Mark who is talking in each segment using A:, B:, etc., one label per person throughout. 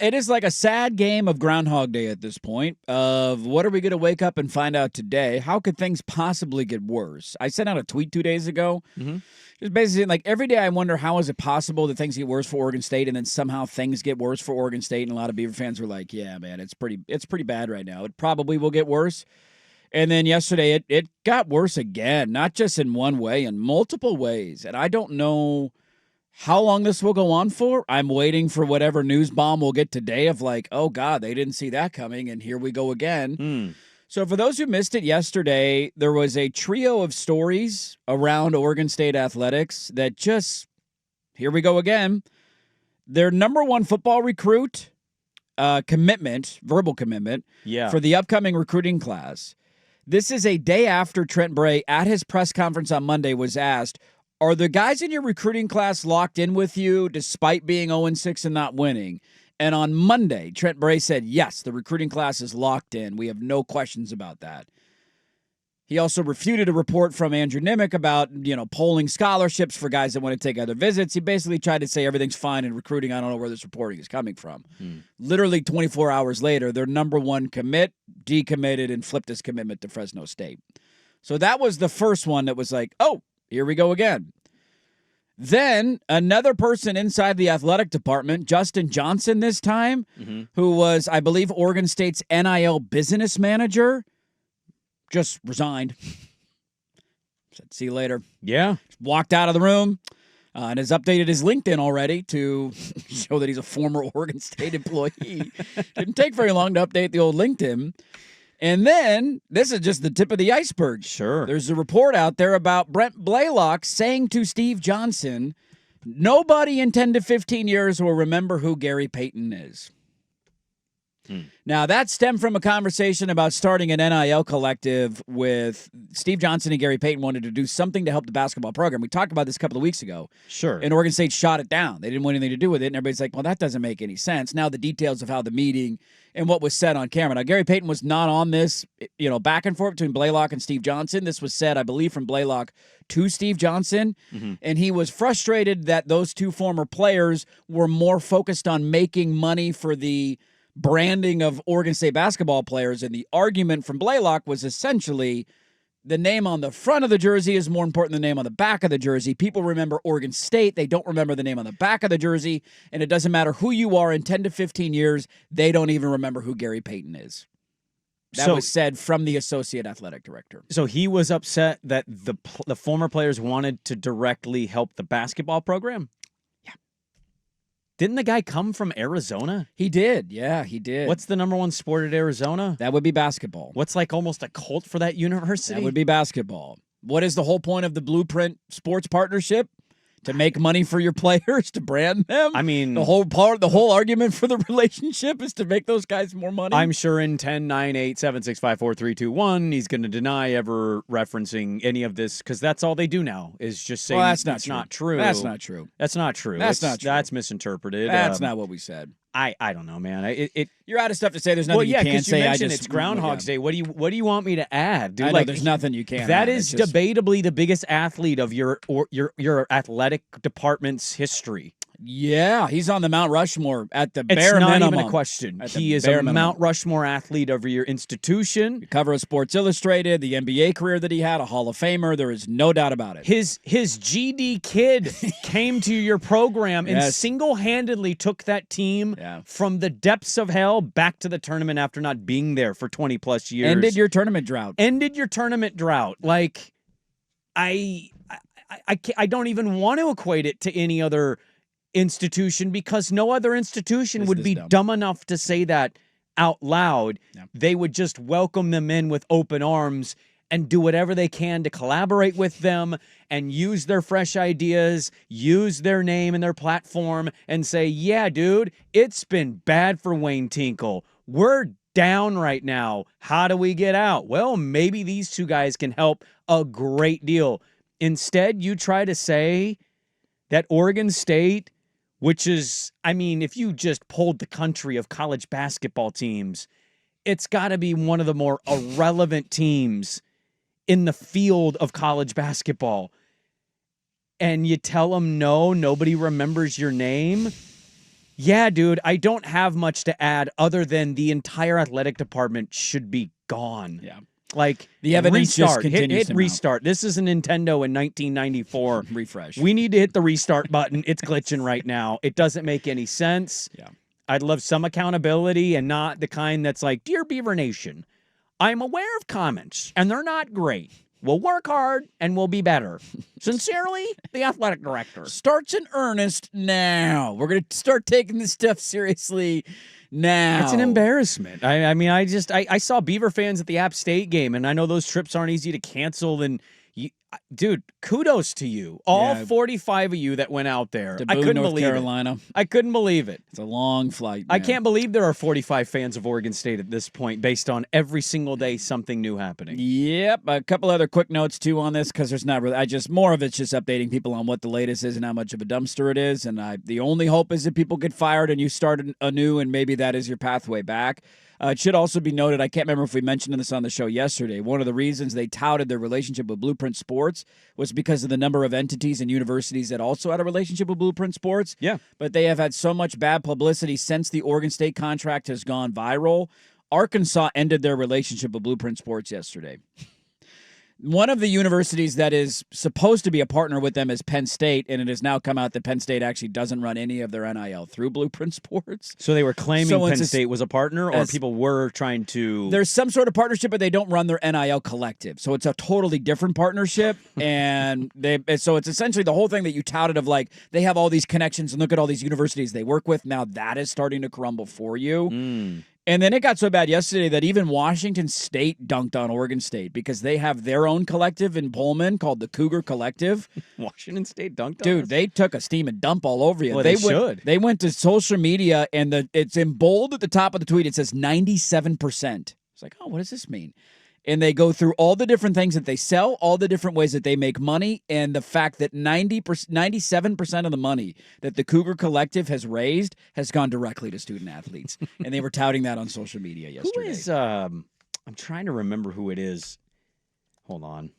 A: It is like a sad game of Groundhog Day at this point of what are we going to wake up and find out today? How could things possibly get worse? I sent out a tweet 2 days ago. Just basically like every day I wonder how is it possible that things get worse for Oregon State and then somehow things get worse for Oregon State. And a lot of Beaver fans were like, yeah, man, it's pretty bad right now. It probably will get worse. And then yesterday it got worse again, not just in one way, in multiple ways. And I don't know how long this will go on for. I'm waiting for whatever news bomb we'll get today of like, oh, God, they didn't see that coming, and here we go again. So for those who missed it yesterday, there was a trio of stories around Oregon State athletics that just, here we go again. Their number one football recruit verbal commitment for the upcoming recruiting class. This is a day after Trent Bray, at his press conference on Monday, was asked, are the guys in your recruiting class locked in with you despite being 0-6 and not winning? And on Monday, Trent Bray said, yes, the recruiting class is locked in. We have no questions about that. He also refuted a report from Andrew Nimick about, polling scholarships for guys that want to take other visits. He basically tried to say everything's fine in recruiting. I don't know where this reporting is coming from. Literally 24 hours later, their number one commit decommitted and flipped his commitment to Fresno State. So that was the first one that was like, oh, here we go again. Then another person inside the athletic department, Justin Johnson this time, who was, I believe, Oregon State's NIL business manager, just resigned. Said, see you later.
B: Yeah.
A: Walked out of the room and has updated his LinkedIn already to show that he's a former Oregon State employee. Didn't take very long to update the old LinkedIn. And then, this is just the tip of the iceberg.
B: Sure.
A: There's a report out there about Brent Blaylock saying to Steve Johnson, nobody in 10 to 15 years will remember who Gary Payton is. Now, that stemmed from a conversation about starting an NIL collective with Steve Johnson and Gary Payton wanted to do something to help the basketball program. We talked about this a couple of weeks ago.
B: Sure.
A: And Oregon State shot it down. They didn't want anything to do with it. And everybody's like, well, that doesn't make any sense. Now the details of how the meeting and what was said on camera. Now, Gary Payton was not on this, back and forth between Blaylock and Steve Johnson. This was said, I believe, from Blaylock to Steve Johnson. And he was frustrated that those two former players were more focused on making money for the branding of Oregon State basketball players, and the argument from Blaylock was essentially the name on the front of the jersey is more important than the name on the back of the jersey. People remember Oregon State. They don't remember the name on the back of the jersey, and it doesn't matter who you are in 10 to 15 years, they don't even remember who Gary Payton is. That was said from the associate athletic director.
B: So he was upset that the former players wanted to directly help the basketball program? Didn't the guy come from Arizona?
A: He did. Yeah, he did.
B: What's the number one sport at Arizona?
A: That would be basketball.
B: What's like almost a cult for that university?
A: That would be basketball. What is the whole point of the Blueprint Sports Partnership? To make money for your players, to brand them?
B: I mean,
A: the whole argument for the relationship is to make those guys more money?
B: I'm sure in 10, 9, 8, 7, 6, 5, 4, 3, 2, 1, he's going to deny ever referencing any of this because that's all they do now is just say
A: that's not
B: true.
A: That's not true.
B: That's not true.
A: That's not true.
B: That's misinterpreted.
A: That's not what we said.
B: I don't know, man.
A: You're out of stuff to say. There's nothing you can't say.
B: It's Groundhog's Day. What do you want me to add, dude?
A: I know, there's nothing you can't.
B: That is debatably the biggest athlete of your athletic department's history.
A: Yeah, he's on the Mount Rushmore at the bare minimum.
B: It's not even a question. He is a Mount Rushmore athlete of your institution.
A: Cover of Sports Illustrated, the NBA career that he had, a Hall of Famer. There is no doubt about it.
B: His GD kid came to your program and single-handedly took that team from the depths of hell back to the tournament after not being there for 20-plus years.
A: Ended your tournament drought.
B: Like, I don't even want to equate it to any other institution because no other institution would be dumb enough to say that out loud. Yeah. They would just welcome them in with open arms and do whatever they can to collaborate with them and use their fresh ideas, use their name and their platform and say, yeah, dude, it's been bad for Wayne Tinkle. We're down right now. How do we get out? Well, maybe these two guys can help a great deal. Instead, you try to say that Oregon State, which is, I mean, if you just polled the country of college basketball teams, it's got to be one of the more irrelevant teams in the field of college basketball. And you tell them, no, nobody remembers your name. Yeah, dude, I don't have much to add other than the entire athletic department should be gone.
A: Yeah.
B: Like,
A: the evidence
B: restart.
A: just continues
B: hit
A: to
B: restart. This is a Nintendo in 1994.
A: Refresh.
B: We need to hit the restart button. It's glitching right now. It doesn't make any sense.
A: Yeah.
B: I'd love some accountability and not the kind that's like, Dear Beaver Nation, I'm aware of comments, and they're not great. We'll work hard, and we'll be better. Sincerely, the athletic director.
A: Starts in earnest now. We're going to start taking this stuff seriously now.
B: It's an embarrassment. I mean, I saw Beaver fans at the App State game, and I know those trips aren't easy to cancel. And dude, kudos to you, all 45 of you that went out there. I couldn't
A: North
B: believe
A: Carolina.
B: it. I couldn't believe it.
A: It's a long flight. Man.
B: I can't believe there are 45 fans of Oregon State at this point, based on every single day something new happening.
A: Yep. A couple other quick notes too on this, because there's not really. More of it's just updating people on what the latest is and how much of a dumpster it is. And the only hope is that people get fired and you start anew, and maybe that is your pathway back. It should also be noted, I can't remember if we mentioned this on the show yesterday, one of the reasons they touted their relationship with Blueprint Sports was because of the number of entities and universities that also had a relationship with Blueprint Sports.
B: Yeah.
A: But they have had so much bad publicity since the Oregon State contract has gone viral. Arkansas ended their relationship with Blueprint Sports yesterday. One of the universities that is supposed to be a partner with them is Penn State, and it has now come out that Penn State actually doesn't run any of their NIL through Blueprint Sports.
B: So they were claiming Penn State was a partner, or people were trying to...
A: There's some sort of partnership, but they don't run their NIL collective. So it's a totally different partnership, and so it's essentially the whole thing that you touted of, like, they have all these connections and look at all these universities they work with. Now that is starting to crumble for you. And then it got so bad yesterday that even Washington State dunked on Oregon State because they have their own collective in Pullman called the Cougar Collective.
B: Washington State dunked on
A: Dude,
B: us?
A: they took a steam and dump all over you.
B: Well, they should.
A: They went to social media, and it's in bold at the top of the tweet. It says 97%. It's like, oh, what does this mean? And they go through all the different things that they sell, all the different ways that they make money, and the fact that 97% of the money that the Cougar Collective has raised has gone directly to student athletes. And they were touting that on social media yesterday.
B: Who is, I'm trying to remember who it is. Hold on.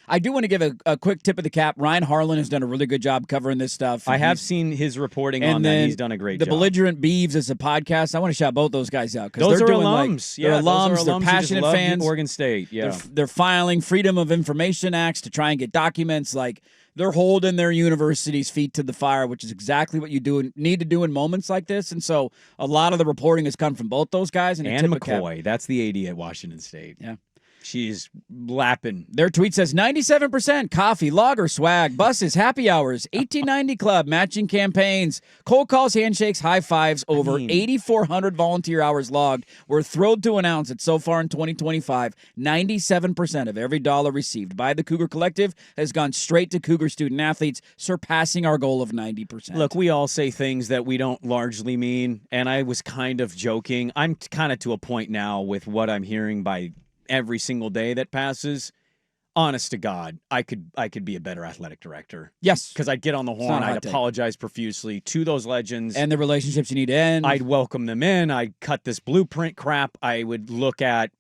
A: I do want to give a quick tip of the cap. Ryan Harlan has done a really good job covering this stuff.
B: I have seen his reporting on that. He's done a great job.
A: The Belligerent Beeves is a podcast. I want to shout both those guys out.
B: Those
A: they're
B: are
A: doing
B: alums.
A: They're alums. They're passionate fans.
B: Oregon State. Yeah.
A: They're filing Freedom of Information Acts to try and get documents. Like, they're holding their university's feet to the fire, which is exactly what you need to do in moments like this. And so a lot of the reporting has come from both those guys. And
B: McCoy. That's the AD at Washington State.
A: Yeah.
B: She's lapping.
A: Their tweet says 97% coffee, lager, swag, buses, happy hours, 1890 club, matching campaigns, cold calls, handshakes, high fives, over 8,400 volunteer hours logged. We're thrilled to announce that so far in 2025, 97% of every dollar received by the Cougar Collective has gone straight to Cougar student athletes, surpassing our goal of 90%.
B: Look, we all say things that we don't largely mean, and I was kind of joking. I'm kind of to a point now with what I'm hearing by every single day that passes. Honest to God, I could be a better athletic director.
A: Yes.
B: Because I'd get on the horn, I'd apologize profusely to those legends.
A: And the relationships you need to end.
B: I'd welcome them in. I'd cut this blueprint crap. I would look at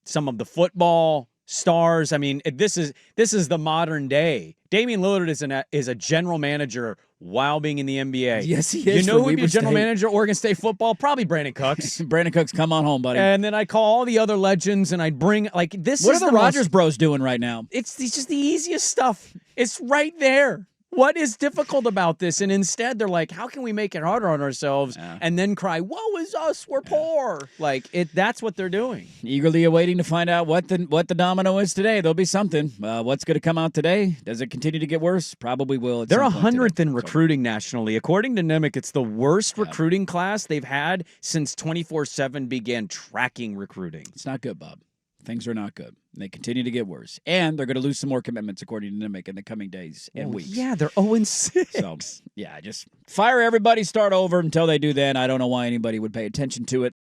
B: some of the football stars. I mean, this is the modern day. Damian Lillard is a general manager while being in the NBA.
A: Yes, he is.
B: You know who would be a general manager at Oregon State football? Probably Brandon Cooks.
A: Brandon Cooks, come on home, buddy.
B: And then I call all the other legends, and I'd bring, like, this.
A: What are the Rogers bros doing right now?
B: It's just the easiest stuff. It's right there. What is difficult about this? And instead, they're like, how can we make it harder on ourselves?
A: Yeah.
B: And then cry, woe is us, we're poor. Like, that's what they're doing.
A: Eagerly awaiting to find out what the domino is today. There'll be something. What's going to come out today? Does it continue to get worse? Probably will.
B: They're 100th in recruiting nationally. According to Nimick, it's the worst recruiting class they've had since 24/7 began tracking recruiting.
A: It's not good, Bob. Things are not good. They continue to get worse. And they're going to lose some more commitments, according to Nimick, in the coming days and weeks.
B: Yeah, they're 0-6.
A: So, yeah, just fire everybody, start over. Until they do then, I don't know why anybody would pay attention to it.